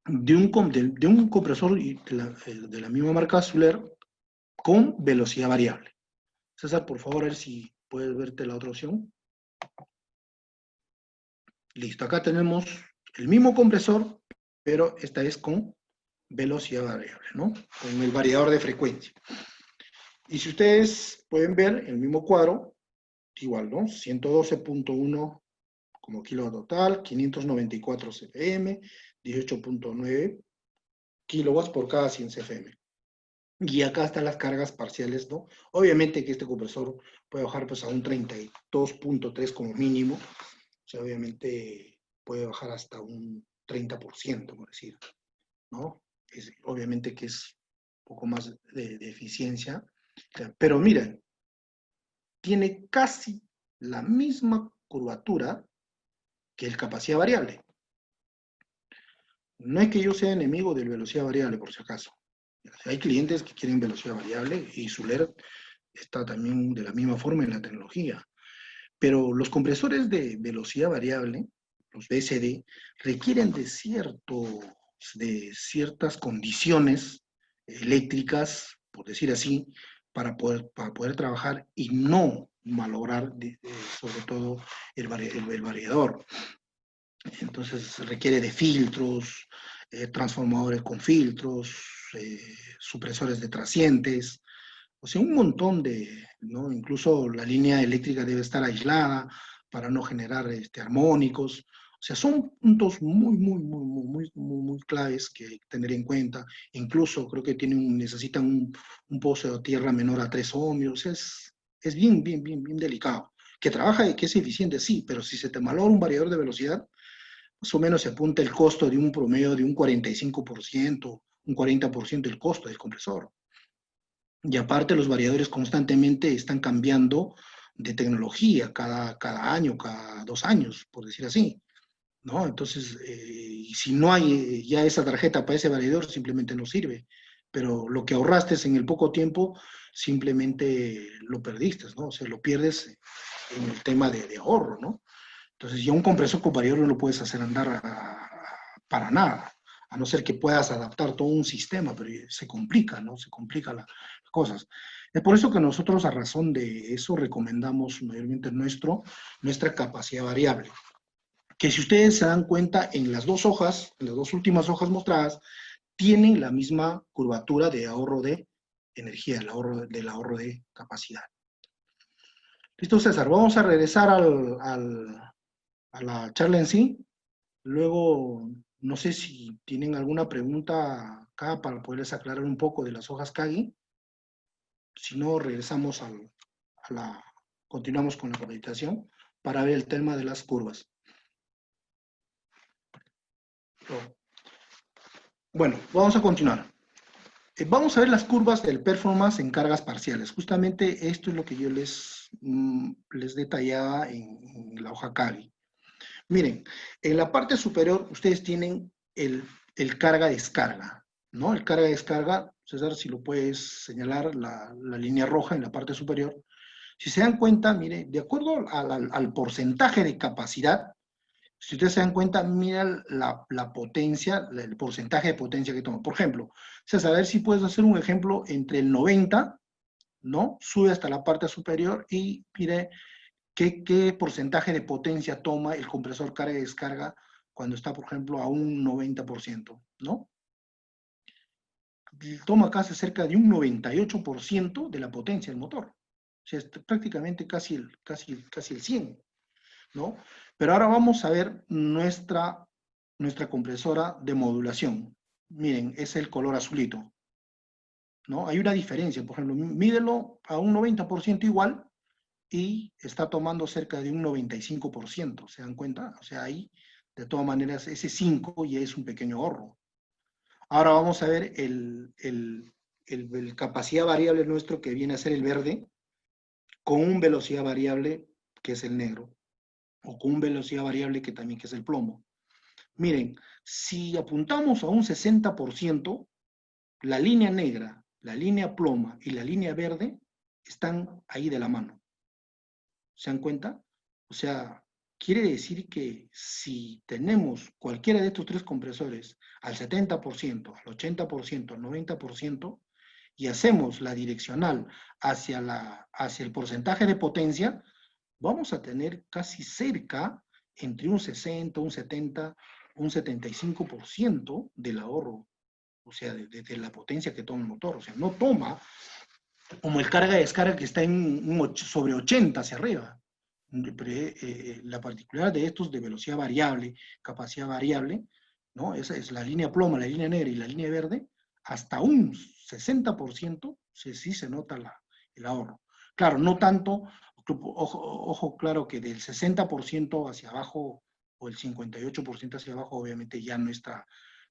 de un compresor de la misma marca Suller con velocidad variable. César, por favor, a ver si puedes verte la otra opción. Listo, acá tenemos el mismo compresor, pero esta vez con velocidad variable, ¿no? Con el variador de frecuencia. Y si ustedes pueden ver el mismo cuadro, igual, ¿no? 112.1 como kilowatt total, 594 CFM, 18.9 kilowatts por cada 100 CFM. Y acá están las cargas parciales, ¿no? Obviamente que este compresor puede bajar pues a un 32.3 como mínimo. O sea, obviamente puede bajar hasta un 30%, por decir, ¿no? Obviamente que es un poco más de eficiencia. Pero miren, tiene casi la misma curvatura que el capacidad variable. No es que yo sea enemigo de la velocidad variable, por si acaso. Hay clientes que quieren velocidad variable y Suller está también de la misma forma en la tecnología. Pero los compresores de velocidad variable, los VSD, requieren de ciertas condiciones eléctricas, por decir así, para poder trabajar y no malograr sobre todo el variador. Entonces requiere de filtros, transformadores con filtros, supresores de trascientes, o sea, un montón ¿no? Incluso la línea eléctrica debe estar aislada para no generar armónicos. O sea, son puntos muy claves que hay que tener en cuenta. Incluso creo que necesitan un pozo de tierra menor a 3 ohmios. Es bien delicado. Que trabaja y que es eficiente, sí, pero si se te malogra un variador de velocidad, más o menos se apunta el costo de un promedio de un 45%, un 40% del costo del compresor. Y aparte los variadores constantemente están cambiando de tecnología cada año, cada 2 años, por decir así, ¿no? Entonces, si no hay ya esa tarjeta para ese variador, simplemente no sirve. Pero lo que ahorraste en el poco tiempo, simplemente lo perdiste, ¿no? O sea, lo pierdes en el tema de ahorro, ¿no? Entonces, ya un compresor con variador no lo puedes hacer andar para nada, a no ser que puedas adaptar todo un sistema, pero se complica, ¿no? Se complican las cosas. Es por eso que nosotros, a razón de eso, recomendamos mayormente nuestra capacidad variable. Que si ustedes se dan cuenta, en las dos hojas, en las dos últimas hojas mostradas, tienen la misma curvatura de ahorro de energía, del ahorro de capacidad. Listo, César. Vamos a regresar a la charla en sí. Luego, no sé si tienen alguna pregunta acá para poderles aclarar un poco de las hojas Kagi. Si no, regresamos continuamos con la capacitación para ver el tema de las curvas. Bueno, vamos a continuar. Vamos a ver las curvas del performance en cargas parciales. Justamente esto es lo que yo les detallaba en la hoja Kagi. Miren, en la parte superior ustedes tienen el carga-descarga, ¿no? El carga-descarga, César, si lo puedes señalar, la línea roja en la parte superior. Si se dan cuenta, mire, de acuerdo al porcentaje de capacidad, si ustedes se dan cuenta, mira la potencia, el porcentaje de potencia que toma. Por ejemplo, César, a ver si puedes hacer un ejemplo entre el 90, ¿no? Sube hasta la parte superior y mire qué porcentaje de potencia toma el compresor carga y descarga cuando está, por ejemplo, a un 90%, ¿no? toma casi cerca de un 98% de la potencia del motor. O sea, es prácticamente casi el 100, ¿no? Pero ahora vamos a ver nuestra compresora de modulación. Miren, es el color azulito, ¿no? Hay una diferencia, por ejemplo, mídelo a un 90% igual y está tomando cerca de un 95%, ¿se dan cuenta? O sea, ahí, de todas maneras, ese 5 ya es un pequeño ahorro. Ahora vamos a ver el capacidad variable nuestro, que viene a ser el verde, con un velocidad variable, que es el negro, o con un velocidad variable que también que es el plomo. Miren, si apuntamos a un 60%, la línea negra, la línea ploma y la línea verde están ahí de la mano. ¿Se dan cuenta? O sea, quiere decir que si tenemos cualquiera de estos tres compresores al 70%, al 80%, al 90%, y hacemos la direccional hacia el porcentaje de potencia, vamos a tener casi cerca entre un 60, un 70, un 75% del ahorro, o sea, de la potencia que toma el motor. O sea, no toma como el carga-descarga que está sobre 80 hacia arriba. La particularidad de estos de velocidad variable, capacidad variable, ¿no? Esa es la línea ploma, la línea negra y la línea verde, hasta un 60% sí se nota el ahorro. Claro, no tanto, ojo claro que del 60% hacia abajo o el 58% hacia abajo, obviamente ya nuestra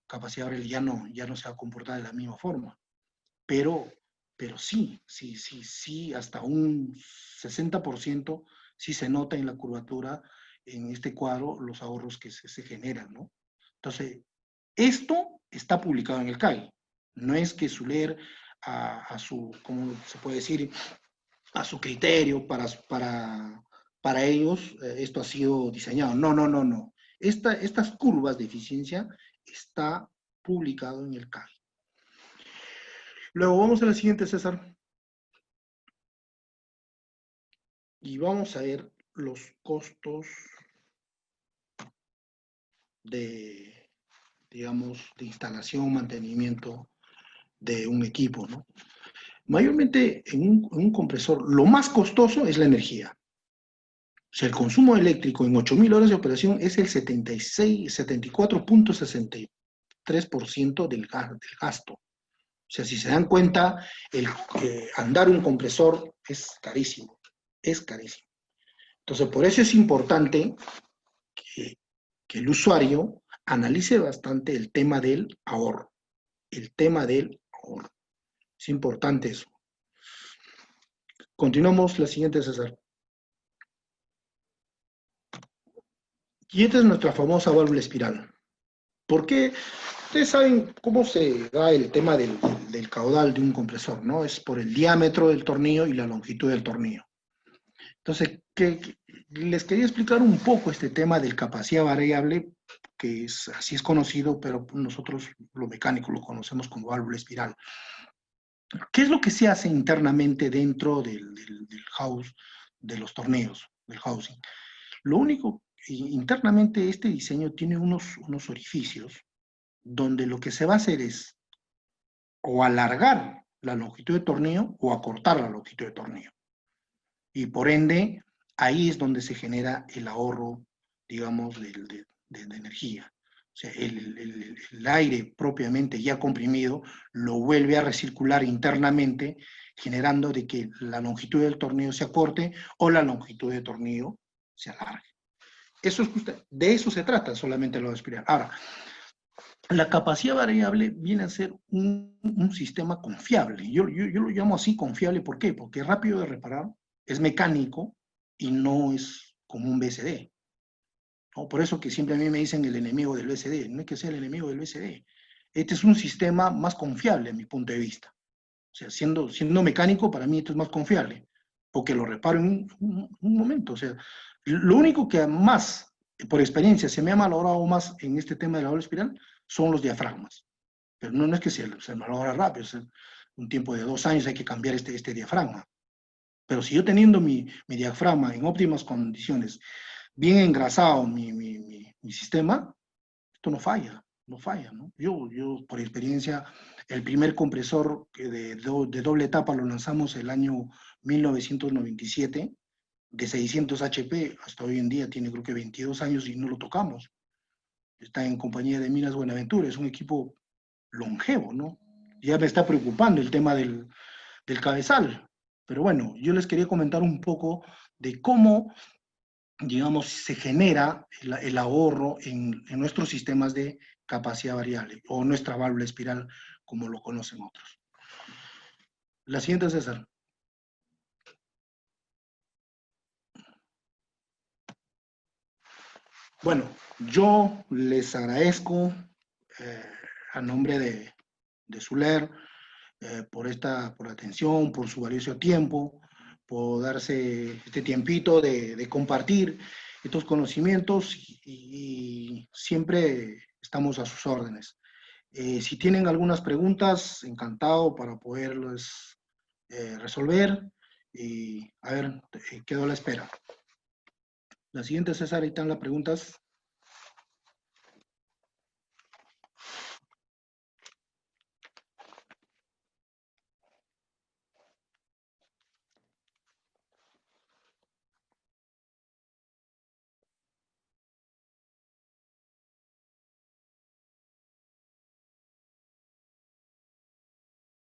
capacidad variable ya no se va a comportar de la misma forma. Pero sí, hasta un 60% sí se nota en la curvatura, en este cuadro, los ahorros que se generan, ¿no? Entonces, esto está publicado en el CAI. No es que Suler, a su, ¿cómo se puede decir?, a su criterio, para ellos, esto ha sido diseñado. No. Estas curvas de eficiencia está publicado en el CAI. Luego vamos a la siguiente, César. Y vamos a ver los costos de, digamos, de instalación, mantenimiento de un equipo, ¿no? Mayormente en un compresor, lo más costoso es la energía. O sea, el consumo eléctrico en 8.000 horas de operación es el 74.63% del gasto. O sea, si se dan cuenta, andar un compresor es carísimo. Es carísimo. Entonces, por eso es importante que el usuario analice bastante el tema del ahorro. El tema del ahorro. Es importante eso. Continuamos la siguiente, César. Y esta es nuestra famosa válvula espiral. ¿Por qué? Ustedes saben cómo se da el tema del caudal de un compresor, ¿no? Es por el diámetro del tornillo y la longitud del tornillo. Entonces, les quería explicar un poco este tema del capacidad variable, que así es conocido, pero nosotros los mecánicos lo conocemos como válvula espiral. ¿Qué es lo que se hace internamente dentro del house, de los tornillos, del housing? Lo único, internamente este diseño tiene unos orificios donde lo que se va a hacer es o alargar la longitud de tornillo o acortar la longitud de tornillo. Y por ende, ahí es donde se genera el ahorro, digamos, de energía. O sea, el aire propiamente ya comprimido lo vuelve a recircular internamente, generando de que la longitud del tornillo se acorte o la longitud del tornillo se alargue. De eso se trata solamente lo de espiral. Ahora, la capacidad variable viene a ser un sistema confiable. Yo lo llamo así confiable, ¿por qué? Porque es rápido de reparar, es mecánico y no es como un VSD. ¿No? Por eso que siempre a mí me dicen el enemigo del VSD. No hay que ser el enemigo del VSD. Este es un sistema más confiable a mi punto de vista. O sea, siendo mecánico, para mí esto es más confiable, porque lo reparo en un momento. O sea, lo único que más, por experiencia, se me ha malogrado más en este tema de la válvula espiral son los diafragmas. Pero no es que se malogra rápido, es un tiempo de 2 años hay que cambiar este diafragma. Pero si yo teniendo mi diafragma en óptimas condiciones, bien engrasado mi sistema, esto no falla. no falla, ¿no? Yo por experiencia, el primer compresor de doble etapa lo lanzamos el año 1997, de 600 HP, hasta hoy en día tiene creo que 22 años y no lo tocamos. Está en compañía de Minas Buenaventura, es un equipo longevo, ¿no? Ya me está preocupando el tema del cabezal. Pero bueno, yo les quería comentar un poco de cómo, digamos, se genera el ahorro en nuestros sistemas de capacidad variable o nuestra válvula espiral, como lo conocen otros. La siguiente, César. Bueno, yo les agradezco a nombre de Zuler por la atención, por su valioso tiempo, por darse este tiempito de compartir estos conocimientos y siempre estamos a sus órdenes. Si tienen algunas preguntas, encantado para poderlas resolver. Y a ver, quedo a la espera. La siguiente, César, ahí están las preguntas.